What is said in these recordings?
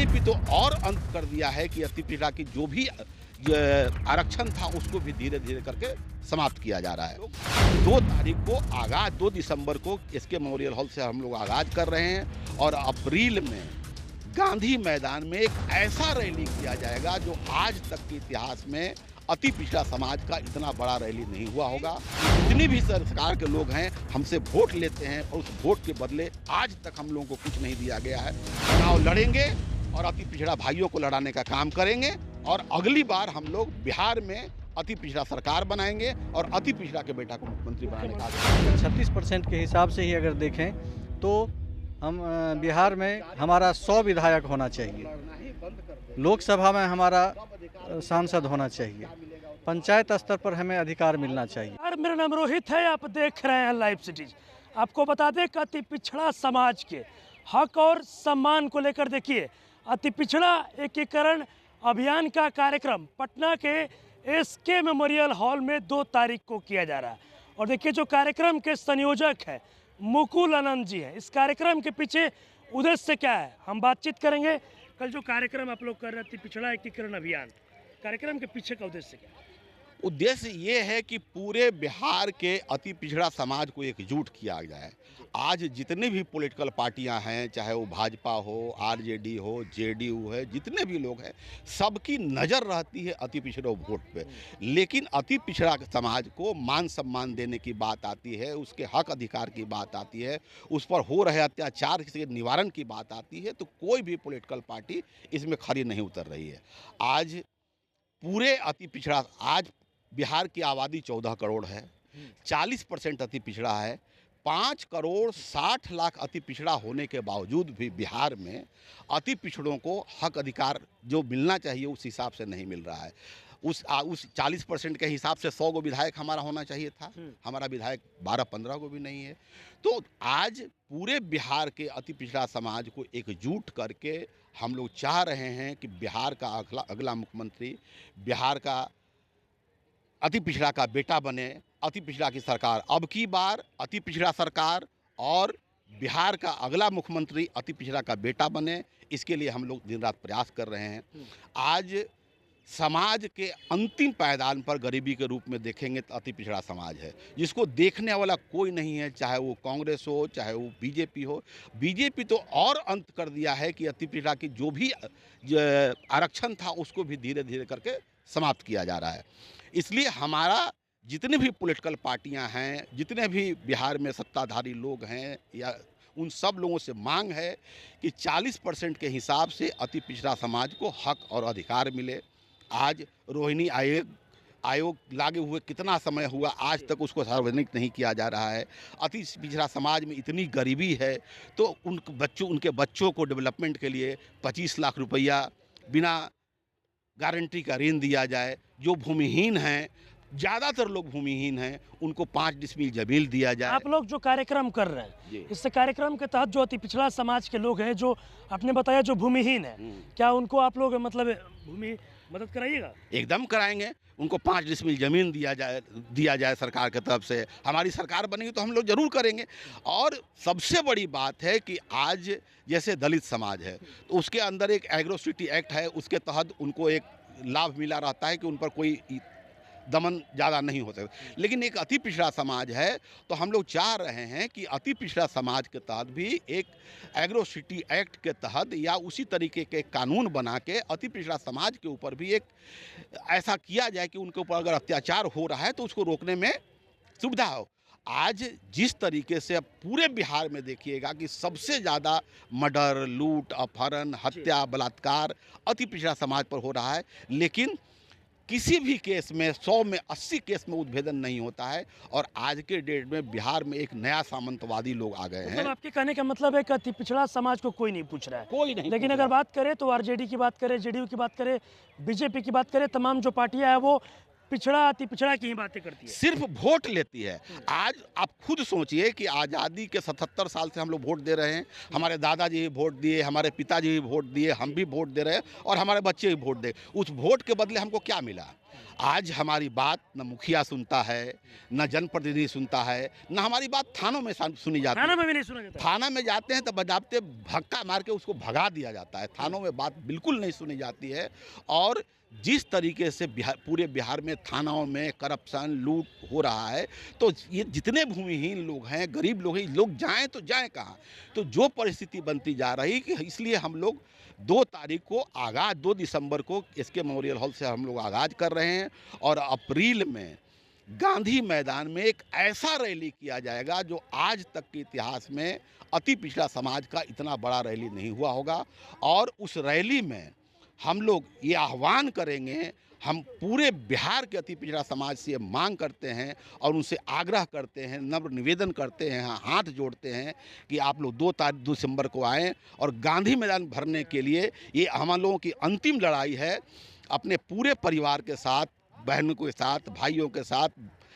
BJP तो और अंत कर दिया है कि अति पिछड़ा की जो भी आरक्षण था उसको भी धीरे धीरे करके समाप्त किया जा रहा है। 2 तारीख को आगाज 2 दिसंबर को एसके मेमोरियल हॉल से हम लोग आगाज कर रहे हैं और अप्रैल में गांधी मैदान में एक ऐसा रैली किया जाएगा जो आज तक के इतिहास में अति पिछड़ा समाज का इतना बड़ा रैली नहीं हुआ होगा। जितनी भी सरकार के लोग हैं हमसे वोट लेते हैं और उस वोट के बदले आज तक हम लोगों को कुछ नहीं दिया गया है। चुनाव लड़ेंगे और अति पिछड़ा भाइयोयों को लड़ाने का काम करेंगे और अगली बार हम लोग बिहार में अति पिछड़ा सरकार बनाएंगे और अति पिछड़ा के बेटा को मुख्यमंत्री बनाने का 36% के हिसाब से ही अगर देखें तो हम बिहार में हमारा 100 विधायक होना चाहिए, लोकसभा में हमारा सांसद होना चाहिए, पंचायत स्तर पर हमें अधिकार मिलना चाहिए। मेरा नाम रोहित है, आप देख रहे हैं लाइव सिटीज। आपको बता दें कि अति पिछड़ा समाज के हक और सम्मान को लेकर देखिए अति पिछड़ा एकीकरण अभियान का कार्यक्रम पटना के एसके मेमोरियल हॉल में 2 तारीख को किया जा रहा है। और देखिए जो कार्यक्रम के संयोजक हैं मुकुल आनंद जी हैं। इस कार्यक्रम के पीछे उद्देश्य क्या है हम बातचीत करेंगे। कल जो कार्यक्रम आप लोग कर रहे थे पिछड़ा एकीकरण अभियान, कार्यक्रम के पीछे का उद्देश्य क्या है? उद्देश्य ये है कि पूरे बिहार के अति पिछड़ा समाज को एकजुट किया जाए। आज जितने भी पॉलिटिकल पार्टियां हैं, चाहे वो भाजपा हो, आरजेडी हो, जेडीयू है, जितने भी लोग हैं, सबकी नज़र रहती है अति पिछड़े वोट पे। लेकिन अति पिछड़ा समाज को मान सम्मान देने की बात आती है, उसके हक अधिकार की बात आती है, उस पर हो रहे अत्याचार के निवारण की बात आती है, तो कोई भी पॉलिटिकल पार्टी इसमें खरी नहीं उतर रही है। आज पूरे अति पिछड़ा, आज बिहार की आबादी 14 करोड़ है, 40% अति पिछड़ा है। 5 करोड़ 60 लाख अति पिछड़ा होने के बावजूद भी बिहार में अति पिछड़ों को हक अधिकार जो मिलना चाहिए उस हिसाब से नहीं मिल रहा है। उस 40% के हिसाब से 100 गो विधायक हमारा होना चाहिए था, हमारा विधायक 12-15 को भी नहीं है। तो आज पूरे बिहार के अति पिछड़ा समाज को एकजुट करके हम लोग चाह रहे हैं कि बिहार का अगला मुख्यमंत्री बिहार का अति पिछड़ा का बेटा बने, अति पिछड़ा की सरकार अब की बार अति पिछड़ा सरकार और बिहार का अगला मुख्यमंत्री अति पिछड़ा का बेटा बने, इसके लिए हम लोग दिन रात प्रयास कर रहे हैं। आज समाज के अंतिम पायदान पर गरीबी के रूप में देखेंगे तो अति पिछड़ा समाज है, जिसको देखने वाला कोई नहीं है, चाहे वो कांग्रेस हो, चाहे वो बीजेपी हो। बीजेपी तो और अंत कर दिया है कि अति पिछड़ा की जो भी आरक्षण था उसको भी धीरे धीरे करके समाप्त किया जा रहा है। इसलिए हमारा जितने भी पॉलिटिकल पार्टियां हैं, जितने भी बिहार में सत्ताधारी लोग हैं, या उन सब लोगों से मांग है कि 40% के हिसाब से अति पिछड़ा समाज को हक और अधिकार मिले। आज रोहिणी आयोग लागू हुए कितना समय हुआ, आज तक उसको सार्वजनिक नहीं किया जा रहा है। अति पिछड़ा समाज में इतनी गरीबी है तो उनके बच्चों को डेवलपमेंट के लिए 25 लाख रुपया बिना गारंटी का ऋण दिया जाए। जो भूमिहीन हैं, ज़्यादातर लोग भूमिहीन हैं, उनको 5 डिसमिल जमीन दिया जाए। आप लोग जो कार्यक्रम कर रहे हैं, इस कार्यक्रम के तहत जो अति पिछड़ा समाज के लोग हैं, जो आपने बताया जो भूमिहीन है, क्या उनको आप लोग मतलब भूमि मदद कराइएगा? एकदम कराएंगे। उनको 5 डिसमिल जमीन दिया जाए सरकार की तरफ से। हमारी सरकार बनेगी तो हम लोग जरूर करेंगे। और सबसे बड़ी बात है कि आज जैसे दलित समाज है तो उसके अंदर एक एग्रोसिटी एक्ट है, उसके तहत उनको एक लाभ मिला रहता है कि उन पर कोई दमन ज़्यादा नहीं होता। लेकिन एक अति पिछड़ा समाज है तो हम लोग चाह रहे हैं कि अति पिछड़ा समाज के तहत भी एक एग्रोसिटी एक्ट के तहत या उसी तरीके के कानून बना के अति पिछड़ा समाज के ऊपर भी एक ऐसा किया जाए कि उनके ऊपर अगर अत्याचार हो रहा है तो उसको रोकने में सुविधा हो। आज जिस तरीके से अब पूरे बिहार में देखिएगा कि सबसे ज़्यादा मर्डर, लूट, अपहरण, हत्या, बलात्कार अति पिछड़ा समाज पर हो रहा है, लेकिन किसी भी केस में 100 में 80 केस में उद्भेदन नहीं होता है। और आज के डेट में बिहार में एक नया सामंतवादी लोग आ गए हैं। मतलब आपके कहने का मतलब है कि अति पिछड़ा समाज को कोई नहीं पूछ रहा है, कोई नहीं। लेकिन अगर बात करें तो आरजेडी की बात करें, जेडीयू की बात करें, बीजेपी की बात करें, तमाम जो पार्टियां हैं वो पिछड़ा अति पिछड़ा की ही बातें करती है। सिर्फ वोट लेती है। आज आप खुद सोचिए कि आज़ादी के 77 साल से हम लोग वोट दे रहे हैं। हमारे दादाजी भी वोट दिए, हमारे पिताजी भी वोट दिए, हम भी वोट दे रहे हैं और हमारे बच्चे भी वोट दे। उस वोट के बदले हमको क्या मिला? आज हमारी बात न मुखिया सुनता है, न जनप्रतिनिधि सुनता है, न हमारी बात थानों में सुनी जाती है। थाना में भी नहीं सुना जाता। थाना में जाते हैं तो बजाबते धक्का मार के उसको भगा दिया जाता है। थानों में बात बिल्कुल नहीं सुनी जाती है। और जिस तरीके से पूरे बिहार में थानाओं में करप्शन लूट हो रहा है, तो ये जितने भूमिहीन लोग हैं, गरीब लोग हैं, लोग जाएं तो जाएं कहाँ? तो जो परिस्थिति बनती जा रही कि इसलिए हम लोग 2 तारीख को आगाज 2 दिसंबर को एसके मेमोरियल हॉल से हम लोग आगाज कर रहे हैं और अप्रैल में गांधी मैदान में एक ऐसा रैली किया जाएगा जो आज तक के इतिहास में अति पिछड़ा समाज का इतना बड़ा रैली नहीं हुआ होगा। और उस रैली में हम लोग ये आह्वान करेंगे, हम पूरे बिहार के अति पिछड़ा समाज से मांग करते हैं और उनसे आग्रह करते हैं, नम्र निवेदन करते हैं, हाथ जोड़ते हैं कि आप लोग 2 दिसंबर को आएँ और गांधी मैदान भरने के लिए ये हम लोगों की अंतिम लड़ाई है। अपने पूरे परिवार के साथ, बहनों के साथ, भाइयों के साथ,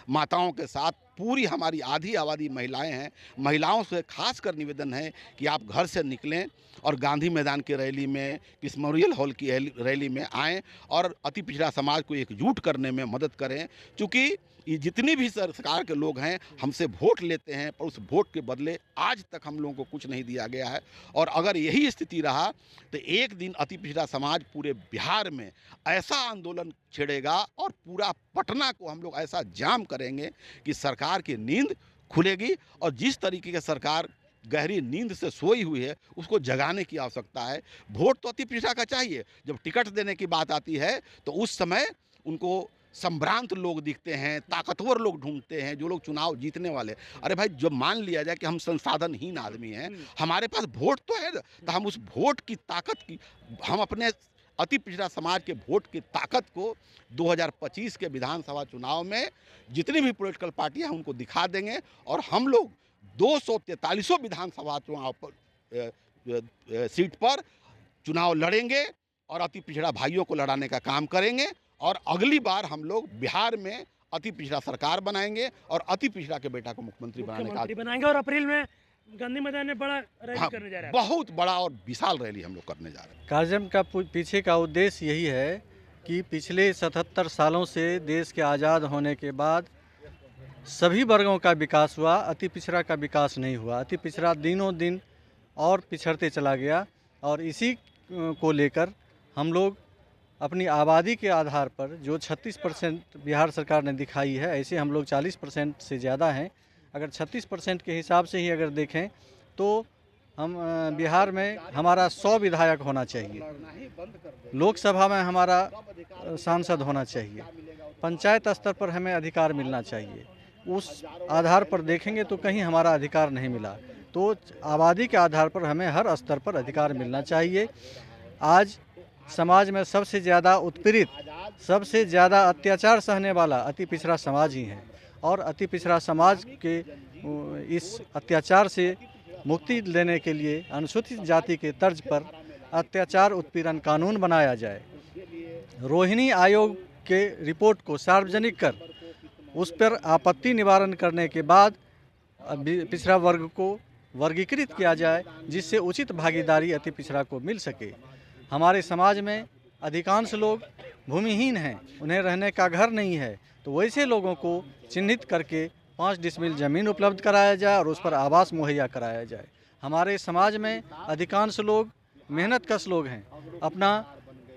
माताओं के साथ, पूरी हमारी आधी आबादी महिलाएं हैं। महिलाओं से खासकर निवेदन है कि आप घर से निकलें और गांधी मैदान की रैली में, किस मेमोरियल हॉल की रैली में आएँ और अति पिछड़ा समाज को एकजुट करने में मदद करें। चूँकि ये जितनी भी सरकार के लोग हैं हमसे वोट लेते हैं, पर उस वोट के बदले आज तक हम लोगों को कुछ नहीं दिया गया है। और अगर यही स्थिति रहा तो एक दिन अति पिछड़ा समाज पूरे बिहार में ऐसा आंदोलन छेड़ेगा और पूरा पटना को हम लोग ऐसा जाम करेंगे कि सरकार की नींद खुलेगी। और जिस तरीके की सरकार गहरी नींद से सोई हुई है उसको जगाने की आवश्यकता है। वोट तो अति पिछड़ा का चाहिए। जब टिकट देने की बात आती है तो उस समय उनको संभ्रांत लोग दिखते हैं, ताकतवर लोग ढूंढते हैं, जो लोग चुनाव जीतने वाले। अरे भाई, जब मान लिया जाए कि हम संसाधनहीन आदमी हैं, हमारे पास वोट तो है, तो हम उस वोट की ताकत की, हम अपने अति पिछड़ा समाज के वोट की ताकत को 2025 के विधानसभा चुनाव में जितनी भी पॉलिटिकल पार्टियां हैं उनको दिखा देंगे और हम लोग 243 विधानसभा चुनाव पर सीट पर चुनाव लड़ेंगे और अति पिछड़ा भाइयों को लड़ाने का काम करेंगे। और अगली बार हम लोग बिहार में अति पिछड़ा सरकार बनाएंगे और अति पिछड़ा के बेटा को मुख्यमंत्री बनाएंगे और अप्रैल में गांधी मैदान में बड़ा रैली करने जा रहे हैं। बहुत बड़ा और विशाल रैली हम लोग करने जा रहे हैं। कार्यक्रम का पीछे का उद्देश्य यही है कि पिछले 77 सालों से देश के आज़ाद होने के बाद सभी वर्गों का विकास हुआ, अति पिछड़ा का विकास नहीं हुआ। अति पिछड़ा दिनों दिन और पिछड़ते चला गया और इसी को लेकर हम लोग अपनी आबादी के आधार पर जो 36% बिहार सरकार ने दिखाई है, ऐसे हम लोग 40% से ज़्यादा हैं। अगर 36% के हिसाब से ही अगर देखें तो हम बिहार में हमारा 100 विधायक होना चाहिए, लोकसभा में हमारा सांसद होना चाहिए, पंचायत स्तर पर हमें अधिकार मिलना चाहिए। उस आधार पर देखेंगे तो कहीं हमारा अधिकार नहीं मिला, तो आबादी के आधार पर हमें हर स्तर पर अधिकार मिलना चाहिए। आज समाज में सबसे ज़्यादा उत्पीड़ित, सबसे ज़्यादा अत्याचार सहने वाला अति पिछड़ा समाज ही है और अति पिछड़ा समाज के इस अत्याचार से मुक्ति लेने के लिए अनुसूचित जाति के तर्ज पर अत्याचार उत्पीड़न कानून बनाया जाए। रोहिणी आयोग के रिपोर्ट को सार्वजनिक कर उस पर आपत्ति निवारण करने के बाद पिछड़ा वर्ग को वर्गीकृत किया जाए, जिससे उचित भागीदारी अति पिछड़ा को मिल सके। हमारे समाज में अधिकांश लोग भूमिहीन हैं, उन्हें रहने का घर नहीं है, तो वैसे लोगों को चिन्हित करके 5 डिसमिल ज़मीन उपलब्ध कराया जाए और उस पर आवास मुहैया कराया जाए। हमारे समाज में अधिकांश लोग मेहनतकश लोग हैं, अपना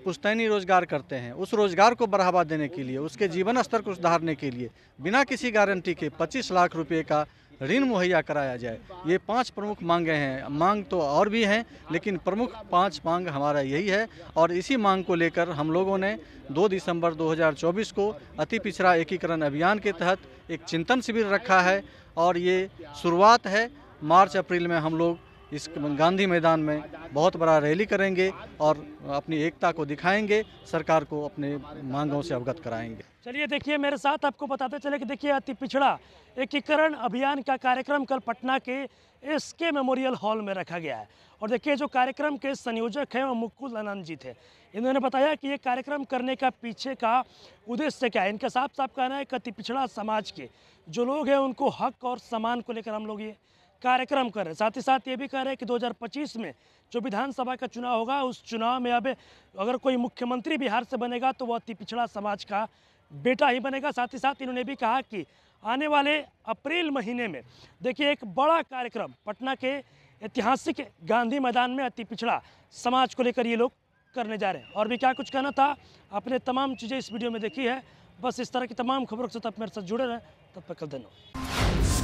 पुश्तैनी रोजगार करते हैं। उस रोजगार को बढ़ावा देने के लिए, उसके जीवन स्तर को सुधारने के लिए बिना किसी गारंटी के 25 लाख रुपए का ऋण मुहैया कराया जाए। ये 5 प्रमुख मांगे हैं। मांग तो और भी हैं, लेकिन प्रमुख 5 मांग हमारा यही है और इसी मांग को लेकर हम लोगों ने 2 दिसंबर 2024 को अति पिछड़ा एकीकरण अभियान के तहत एक चिंतन शिविर रखा है और ये शुरुआत है। मार्च अप्रैल में हम लोग इस गांधी मैदान में बहुत बड़ा रैली करेंगे और अपनी एकता को दिखाएंगे, सरकार को अपने मांगों से अवगत कराएंगे। चलिए देखिए मेरे साथ आपको बताते चले कि देखिए अति पिछड़ा एकीकरण अभियान का कार्यक्रम कल पटना के एसके मेमोरियल हॉल में रखा गया है। और देखिए जो कार्यक्रम के संयोजक हैं वो मुकुल आनंद जी थे। इन्होंने बताया कि ये कार्यक्रम करने का पीछे का उद्देश्य क्या है। इनका साफ साफ कहना है कि अति पिछड़ा समाज के जो लोग हैं उनको हक और सम्मान को लेकर हम लोग ये कार्यक्रम कर रहे हैं। साथ ही साथ ये भी कह रहे हैं कि 2025 में जो विधानसभा का चुनाव होगा उस चुनाव में अब अगर कोई मुख्यमंत्री बिहार से बनेगा तो वो अति पिछड़ा समाज का बेटा ही बनेगा। साथ ही साथ इन्होंने भी कहा कि आने वाले अप्रैल महीने में देखिए एक बड़ा कार्यक्रम पटना के ऐतिहासिक गांधी मैदान में अति पिछड़ा समाज को लेकर ये लोग करने जा रहे हैं। और भी क्या कुछ कहना था, आपने तमाम चीज़ें इस वीडियो में देखी है। बस इस तरह की तमाम खबरों के साथ आप मेरे साथ जुड़े रहें। तब तक धन्यवाद।